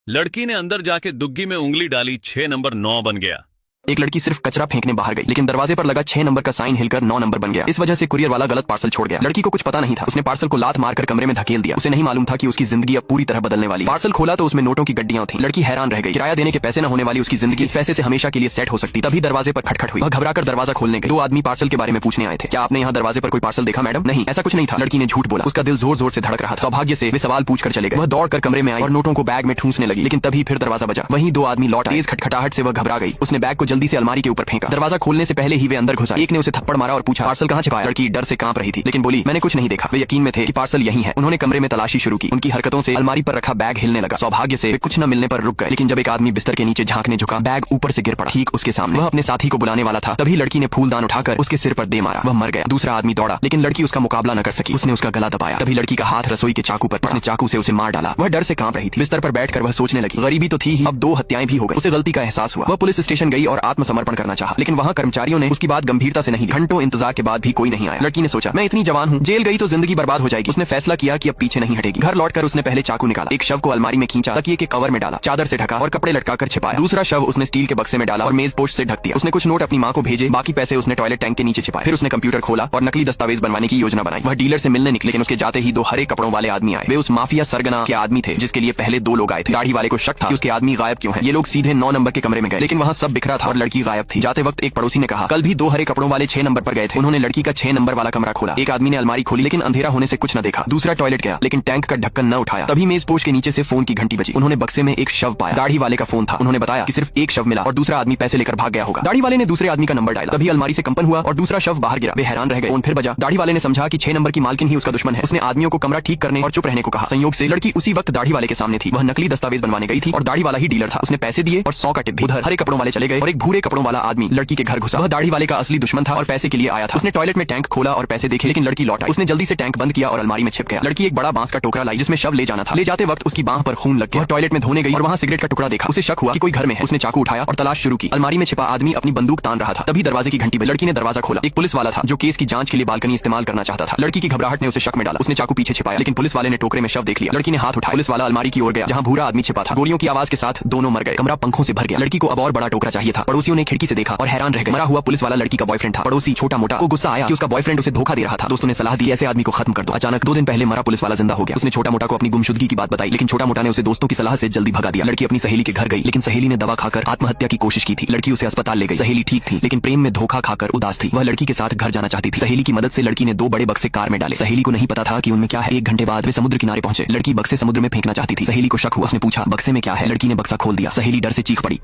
लड़की ने अंदर जाके दुग्गी में उंगली डाली, 6 नंबर 9 बन गया। एक लड़की सिर्फ कचरा फेंकने बाहर गई, लेकिन दरवाजे पर लगा 6 नंबर का साइन हिलकर 9 नंबर बन गया। इस वजह से कुरियर वाला गलत पार्सल छोड़ गया। लड़की को कुछ पता नहीं था। उसने पार्सल को लात मारकर कमरे में धकेल दिया। उसे नहीं मालूम था कि उसकी जिंदगी अब पूरी तरह बदलने वाली। पार्सल खोला तो उसमें नोटों की गड्डियां थी। लड़की हैरान रह गई। किराया देने के पैसे न होने वाली उसकी जिंदगी इस पैसे से हमेशा के लिए सेट हो सकती। तभी दरवाजे पर खटखट हुई। वह घबराकर दरवाजा खोलने गई। 2 आदमी पार्सल के बारे में पूछने आए थे। क्या आपने यहाँ दरवाजे पर कोई पार्सल देखा मैडम? नहीं, ऐसा कुछ नहीं था। लड़की ने झूठ बोला। उसका दिल जोर जोर से धड़क रहा था। सौभाग्य से वे सवाल पूछकर चले गए। वह दौड़कर कमरे में आई और नोटों को बैग में ठूंसने लगी, लेकिन तभी फिर दरवाजा बजा। वहीं 2 आदमी लौट आए। तेज खटखटाहट से वह घबरा गई। उसने बैग को जल्दी से अलमारी के ऊपर फेंका। दरवाजा खोलने से पहले ही वे अंदर घुसा। एक ने उसे थप्पड़ मारा और पूछा, पार्सल कहाँ छिपाया? लड़की डर से कांप रही थी, लेकिन बोली, मैंने कुछ नहीं देखा। वे यकीन में थे कि पार्सल यही है। उन्होंने कमरे में तलाशी शुरू की। उनकी हरकतों से अलमारी पर रखा बैग हिलने लगा। सौभाग्य से वे कुछ न मिलने पर रुक गए, लेकिन जब एक आदमी बिस्तर के नीचे झांकने झुका, बैग ऊपर से गिर पड़ा ठीक उसके सामने। वह अपने साथी को बुलाने वाला था, तभी लड़की ने फूलदान उठाकर उसके सिर पर दे मारा। वह मर गया। दूसरा आदमी दौड़ा, लेकिन लड़की उसका मुकाबला न कर सकी। उसने उसका गला दबाया। तभी लड़की का हाथ रसोई के चाकू पर। उसने चाकू से उसे मार डाला। वह डर से कांप रही थी। बिस्तर पर बैठकर वह सोचने लगी, गरीबी तो थी ही, अब 2 हत्याएं भी हो गई। उसे गलती का एहसास हुआ। वह पुलिस स्टेशन गई और आत्मसमर्पण करना चाहा, लेकिन वहाँ कर्मचारियों ने उसकी बात गंभीरता से नहीं ली। घंटों इंतजार के बाद भी कोई नहीं आया। लड़की ने सोचा, मैं इतनी जवान हूँ, जेल गई तो जिंदगी बर्बाद हो जाएगी। उसने फैसला किया कि अब पीछे नहीं हटेगी। घर लौटकर उसने पहले चाकू निकाला, एक शव को अलमारी में खींचा, तकिए के कवर में डाला, चादर से ढका और कपड़े लटकाकर छिपाया। दूसरा शव उसने स्टील के बक्से में डाला और मेज पोस्ट से ढक दिया। उसने कुछ नोट अपनी माँ को भेजे, बाकी पैसे उसने टॉयलेट टैंक के नीचे छिपाए। फिर उसने कंप्यूटर खोला और नकली दस्तावेज बनवाने की योजना बनाई। वह डीलर से मिलने निकले, लेकिन उसके जाते ही 2 हरे कपड़ों वाले आदमी आए। वे उस माफिया सरगना के आदमी थे जिसके लिए पहले 2 लोग आए थे। दाढ़ी वाले को शक था कि उसके आदमी गायब क्यों है। ये लोग सीधे 9 नंबर के कमरे में गए, लेकिन वहाँ सब बिखरा था और लड़की गायब थी। जाते वक्त एक पड़ोसी ने कहा, कल भी 2 हरे कपड़ों वाले 6 नंबर पर गए थे। उन्होंने लड़की का 6 नंबर वाला कमरा खोला। एक आदमी ने अलमारी खोली, लेकिन अंधेरा होने से कुछ न देखा। दूसरा टॉयलेट गया, लेकिन टैंक का ढक्कन न उठाया। तभी मेज पोस्ट के नीचे से फोन की घंटी बजी। उन्होंने बक्से में एक शव पाया। दाढ़ी वाले का फोन था। उन्होंने बताया कि सिर्फ एक शव मिला और दूसरा आदमी पैसे लेकर भाग गया होगा। दाढ़ी वाले ने दूसरे आदमी का नंबर डाला। तभी अलमारी से कंपन हुआ और दूसरा शव बाहर गिरा। वे हैरान रह गए। फोन फिर बजा। दाढ़ी वाले ने समझा कि 6 नंबर की मालकिन ही उसका दुश्मन है। उसने आदमियों को कमरा ठीक करने और चुप रहने को कहा। संयोग से लड़की उसी वक्त दाढ़ी वाले के सामने थी। वह नकली दस्तावेज बनवाने गई थी और दाढ़ी वाला ही डीलर था। उसने पैसे दिए और 100 का टिप भी। उधर हरे कपड़ों वाले चले गए और एक भूरे कपड़ों वाला आदमी लड़की के घर घुसा। वह दाढ़ी वाले का असली दुश्मन था और पैसे के लिए आया था। उसने टॉयलेट में टैंक खोला और पैसे देखे, लेकिन लड़की लौट आई। उसने जल्दी से टैंक बंद किया और अलमारी में छिप गया। लड़की एक बड़ा बांस का टोकरा लाई जिसमें शव ले जाना था। ले जाते वक्त उसकी बांह पर खून लग गया। वह टॉयलेट में धोने गई और वहाँ सिगरेट का टुकड़ा देखा। उसे शक हुआ कि कोई घर में है। उसने चाकू उठाया और तलाश शुरू की। अलमारी में छिपा आदमी अपनी बंदूक तान रहा था। तभी दरवाजे की घंटी बजी। लड़की ने दरवाजा खोला। एक पुलिस वाला था जो केस की जांच के लिए बालकनी इस्तेमाल करना चाहता था। लड़की की घबराहट ने उसे शक में डाला। उसने चाकू पीछे छिपाया, लेकिन पुलिस वाले ने टोकरे में शव देख लिया। लड़की ने हाथ उठाया। पुलिस वाला अलमारी की ओर गया जहाँ भूरा आदमी छिपा था। गोलियों की आवाज के साथ दोनों मर गए। कमरा पंखों से भर गया। लड़की को अब और बड़ा टोकरा चाहिए था। पड़ोसियों ने खिड़की से देखा और हैरान रह गए। मरा हुआ पुलिस वाला लड़की का बॉयफ्रेंड था। पड़ोसी छोटा मोटा को गुस्सा आया कि उसका बॉयफ्रेंड उसे धोखा दे रहा था। दोस्तों ने सलाह दी, ऐसे आदमी को खत्म कर दो। अचानक 2 दिन पहले मरा पुलिस वाला जिंदा हो गया। उसने छोटा मोटा को अपनी गुमशुदगी की बात बताई, लेकिन छोटा मोटा ने उसे दोस्तों की सलाह से जल्दी भगा दिया। लड़की अपनी सहेली के घर गई, लेकिन सहेली ने दवा खाकर आत्महत्या की कोशिश की थी। लड़की उसे अस्पताल ले गई। सहेली ठीक थी, लेकिन प्रेम में धोखा खाकर उदास थी। वह लड़की के साथ घर जाना चाहती थी। सहेली की मदद से लड़की ने 2 बड़े बक्से कार में डाले। सहेली को नहीं पता था कि उनमें क्या है। 1 घंटे बाद वे समुद्र किनारे पहुंचे। लड़की बक्से समुद्र में फेंकना चाहती थी। सहेली को शक हुआ। उसने पूछा, बक्से में क्या है? लड़की ने बक्सा खोल दिया। सहेली डर से चीख पड़ी।